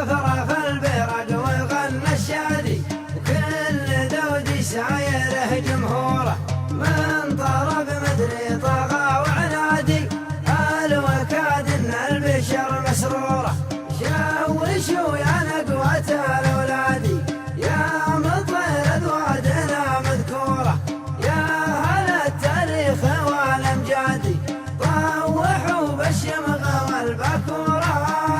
رفرف البرق وغنى الشادي وكل دودي سايره جمهوره من طرب مدري طغى وعنادي الوكاد ان البشر مسروره شوشوا يا نقوة الاولادي يا مطير اذوادنا مذكوره يا هل التاريخ والامجادي طوحوا بالشمغ والبكوره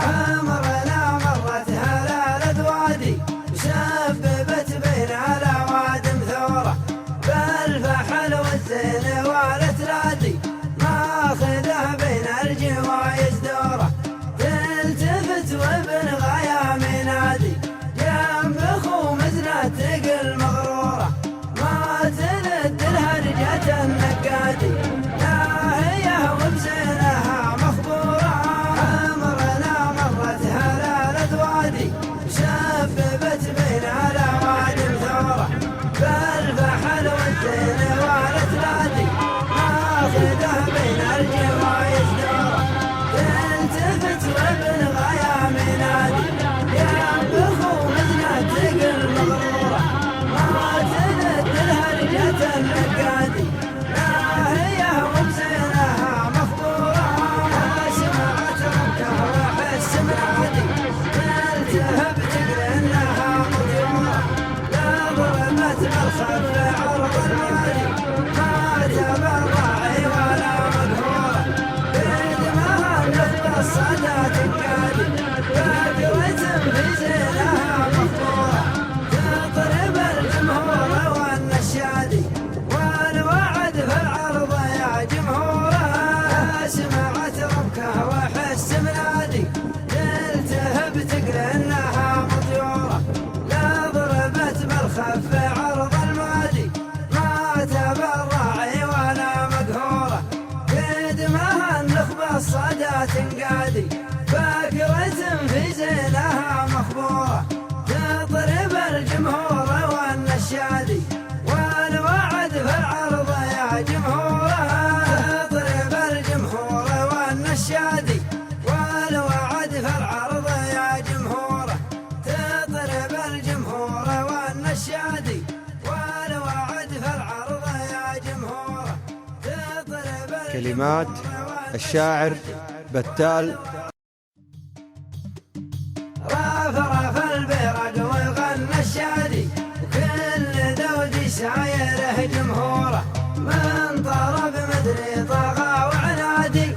عمرنا مرت هلال اذوادي وسببت بين الاوادم ثوره بالفحل والزين والاتلادي ماخذه بين الجوايز دوره تلتفت وابن غايا منادي جنب اخو مزنة تقل مغروره ما تلد الهرجة النقادي لا هي وبزينها مخبوره عمرنا مرت هلال اذوادي وسببت بين الاوادم ثوره بالفحل والزين والاتلادي ماخذه بين الجوايز دوره تلتفت وابن غايا منادي جنب اخو مزنة تقل مغروره ما تلد الهرجة النقادي لا هي وبزينها مخبوره سمعت ربكه وحس منادي تلتهب تقل انها مطيوره لا ضربت بالخف عرض المالي ما تبرعي ولا مقهوره بيدمها النخبه الصدى تنقادي باقرة في زينها مخبوره تضرب الجمهور والنشادي والوعد في العرض يا جمهوره سمعت ربكه وحس منادي تلتهب تقل انها مطيوره لا ضربت بالخف عرض المادي ما تبرعي ولا مقهوره بيدمها النخبه الصدى تنقادي باقرة في زينها مخبوره تضرب الجمهور والنشادي والوعد في العرض يا جمهوره تضرب الجمهور والنشادي والوعد في العرض يا جمهوره تضرب الجمهور والنشادي والوعد في العرض يا جمهوره تضرب كلمات الشاعر بتال. رفرف البرق وغنى الشادي وكل دودي سايره جمهوره من طرب مدري طغى وعنادي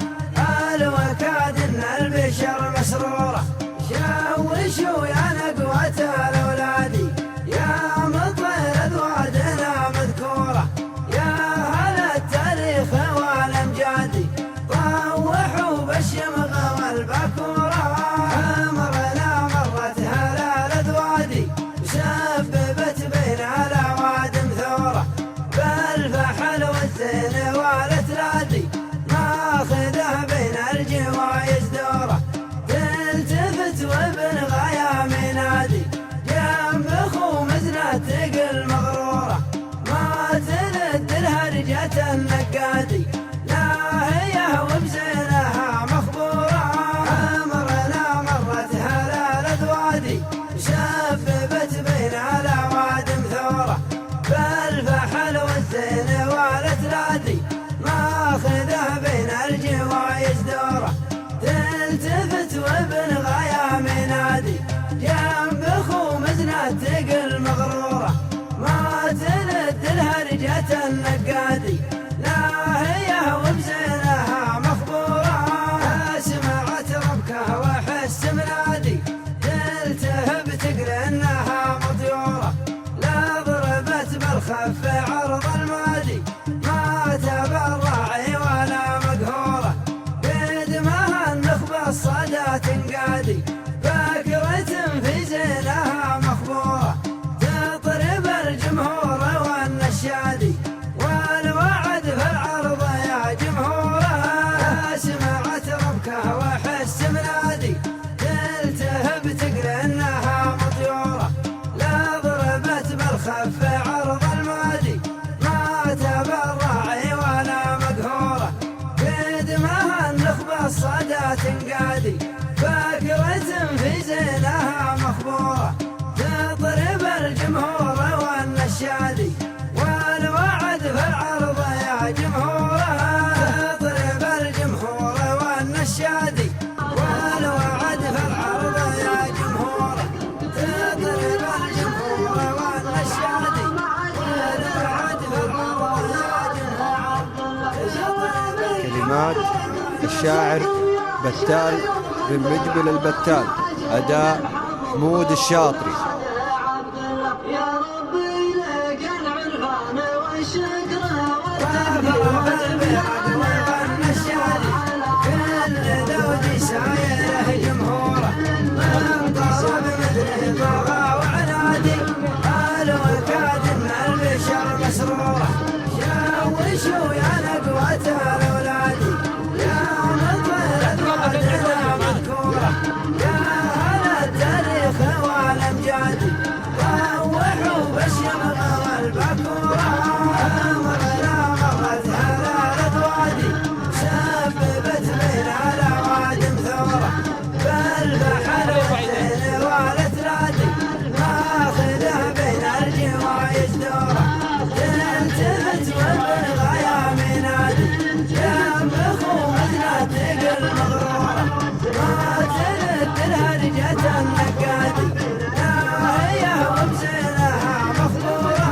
الوكاد ان البشر مسروره شوشوا يا نقوة الاولادي يا مطير اذوادنا مذكوره يا هل التاريخ والامجادي طوحوا بالشمغ والبكوره عمرنا مرت هلال اذوادي وسببت بين الاوادم ثوره بالفحل والزين والاتلادي ماخذه بين الجوايز دوره تلتفت وابن غايا منادي جنب اخو مزنة تقل مغروره ما تلد الهرجة النقادي لا هي وبزينها مخبوره عمرنا مرت هلال اذوادي وسببت بين الاوادم ثوره بالفحل والزين والاتلادي ماخذه بين الجوايز دوره تلتفت وابن غايا منادي جنب اخو مزنة تقل مغروره ما تلد الهرجة النقادي لا هي وبزينها مخبوره سمعت ربكه وحس منادي تلتهب تقل انها مطيوره لا ضربت بالخف عرض المادي ما تبرعي ولا مقهوره بيدمها النخبه الصدى تنقادي باقرة في زينها مخبوره تضرب الجمهور والنشادي والوعد في العرض يا جمهوره سمعت ربكه وحس منادي تلتهب تقل انها مطيوره لا ضربت بالخف عرض المادي ما تبرعي كلمات الشاعر بتال بن مجبل البتال. أداء حمود الشاطري. شاوشوا يا نقوة الأولاد يا مطر أدواتنا مذكورة يا هلا التاريخ والأمجاد روحوا بالشمغ والبكورة مرنا مرت هلال الوادي سببت بين الأوادم ثورة بالبحر والدين والأترادي ماخذه بين الجوايز دورة تلتفت والغاية منادي جنب أخوتنا تقل مغرورة ما تلد الهرجة النقادي ناهية وبزينها مخبورة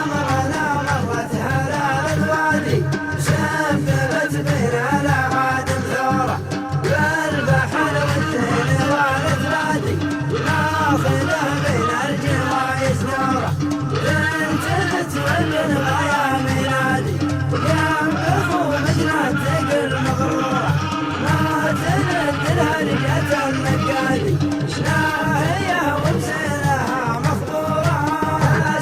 مرنا مرت هلال الوادي سببت بين الأوادم ثورة بالبحر والدين والأترادي ماخذه بين الجوايز دورة تلتفت والغاية منادي جنب أخوتنا تقل مغرورة ما تلد الهرجة النقادي ناهية وبزينها مخبورة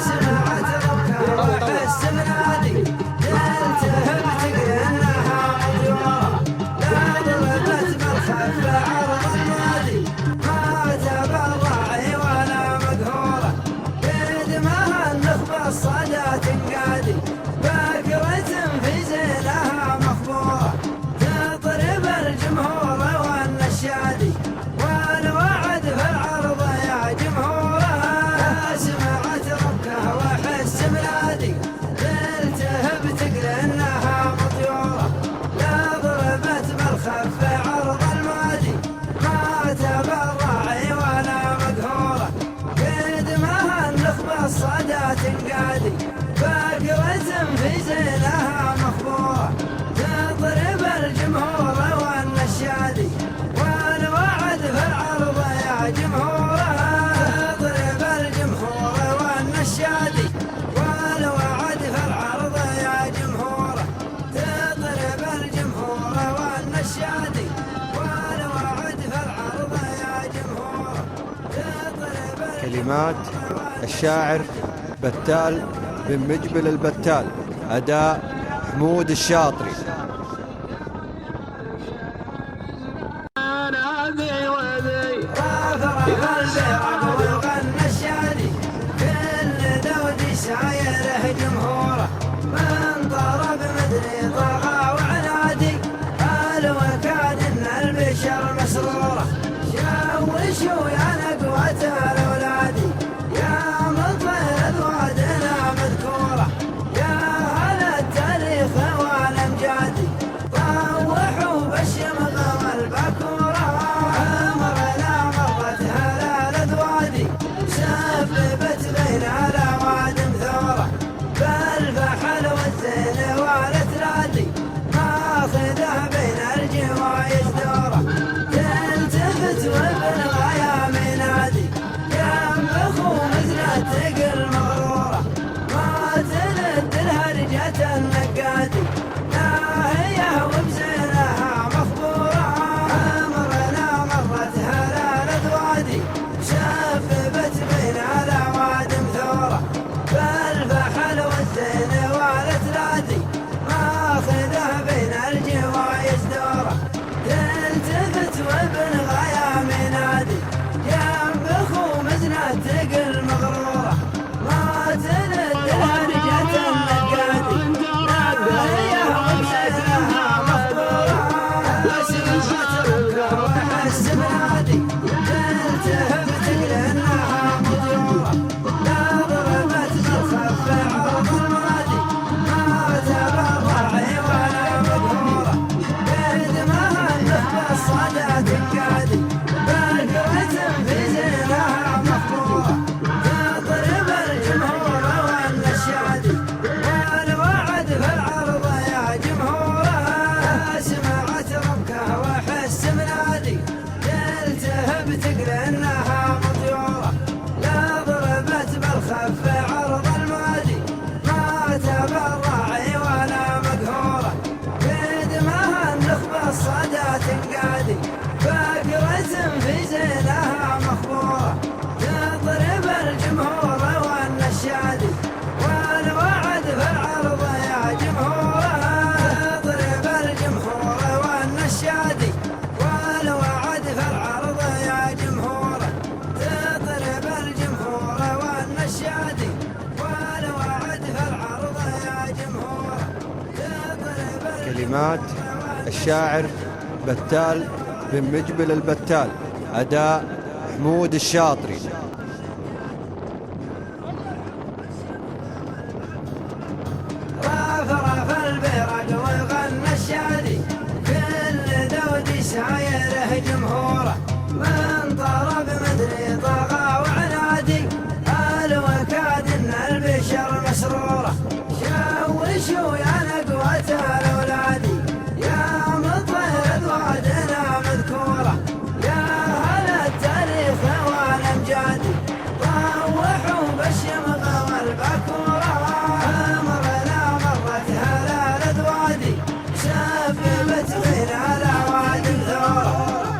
سمعت ربكها وحس منادي تلتهب تقرنها مطيورة لا ضربت بالخف عرض النادي ما تبرعي ولا مقهورة قدمها النخبة الصدى تنقادي بكرة في زينها مخبورة تضرب الجمهور والنشادي والوعد في العرض يا جمهورة سمعت ربكه وحس بلادي تلتهب تقرنها مطيورة لا ضربت بالخف عرض المادي ما تبرعي ولا مقهورة قدمها النخبة الصدى تنقادي بكرة في زينها مخبورة تضرب الجمهور والنشادي والوعد في العرض يا جمهورة تضرب الجمهور والنشادي والوعد في العرض يا جمهورة تضرب الجمهور والنشادي والوعد في العرض يا جمهورة تضرب كلمات الشاعر بتال بن مجبل البتال. أداء حمود الشاطري. وغنى الشادي كل دودي سايره جمهوره من طرب مدري طغى وعنادي قال وكاد ان البشر مسروره شاوشوا يا نقوة الأولادي يا مطر أذوادنا مذكورة يا هلا التاريخ والأمجادي طوحوا بالشمغ والبكورة مرنا مرت هلال الوادي سببت بين الأوادم ثورة بالفحل والزين والأترادي ماخذه بين الجوايز دورة تلتفت وبالغاية منادي جنب أخوتنا تقل مغرورة ما تلد الهرجة النقادي ناهية وبزينها مخبورة مرنا مرت هلال الوادي سببت بين الأوادم ثورة بالفحل والزين والأترادي ماخذه بين الجوايز دورة تلتفت وبالغاية منادي جنب أخوتنا تقل مغرورة ما تلد الهرجة النقادي ناهية كلمات الشاعر بتال بن مجبل البتال. أداء حمود الشاطري. رفرف البرق وغنى الشادي، كل ذود سايره جمهوره، من طرب مدري طغى وعنادي، الوكاد ان البشر مسروره، شوشوا يا نقوة الاولادي، يا مطير اذوادنا مذكوره، يا هلا التاريخ والامجادي، طوحوا بالشمغ والبكوره، امرنا مرت هلال اذوادي، سببت بين الاوادم ثوره،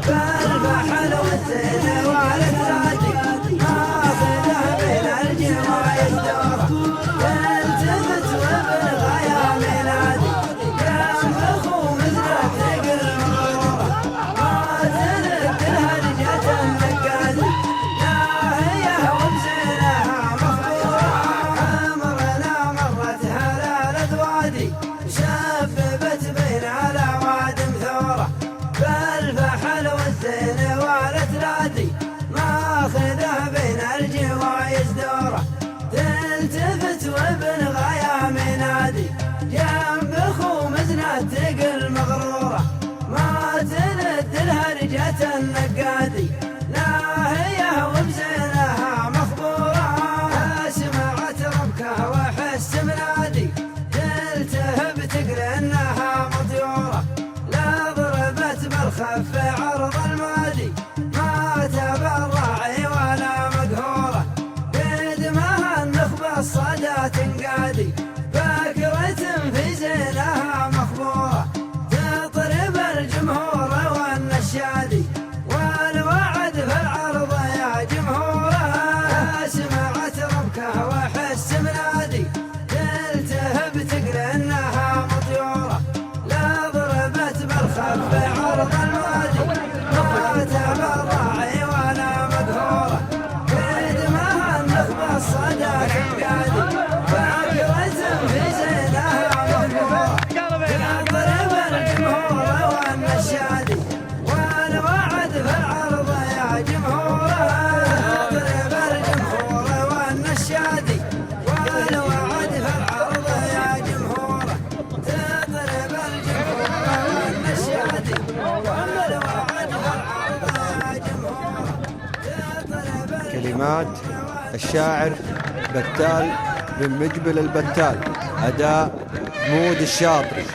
بالفحل والزين والثادي، اخذه بين الجمايل دوره، التفت وبالغايا ميلادي، يا اخو مثل ثقل المغروره، ما تلد الهرجه النقادي، لا هي وبزينها مخبوره، امرنا مرت هلال اذوادي، سببت بين الاوادم ثوره، بالفحل والزين والثلادي، ماخذه بين الجوايز دوره، تلتفت وابن غايا منادي، جنب اخو مزنة تقل مغروره، ما تلد الهرجة النقادي، لا هي وبزينها مخبوره، سمعت ربكه وحس منادي، تلتهب تقل انها مطيوره، لا ضربت بالخف عرض المادي، ما تبرعي ولا مقهوره، قدمها النخبه الصدى تنقادي، بكرة في زينها مخبوره، تطرب الجمهور والنشادي، والوعد في العرض يا جمهوره، سمعت ربكه وحس منادي، تلتهب تقل انها مطيوره، لا ضربت بالخف عرض المادي، ما تبرعي ولا مقهوره، قدمها النخبه الصدى تنقادي، بكرة في زينها مخبوره، تضرب الجمهور والنشادي، والوعد في العرض يا جمهوره، تضرب الجمهور والنشادي، والوعد في العرض يا جمهوره، تضرب الجمهور والنشادي، والوعد في العرض يا جمهوره، تضرب كلمات الشاعر بتال بن مجبل البتال. أداء حمود الشاطري.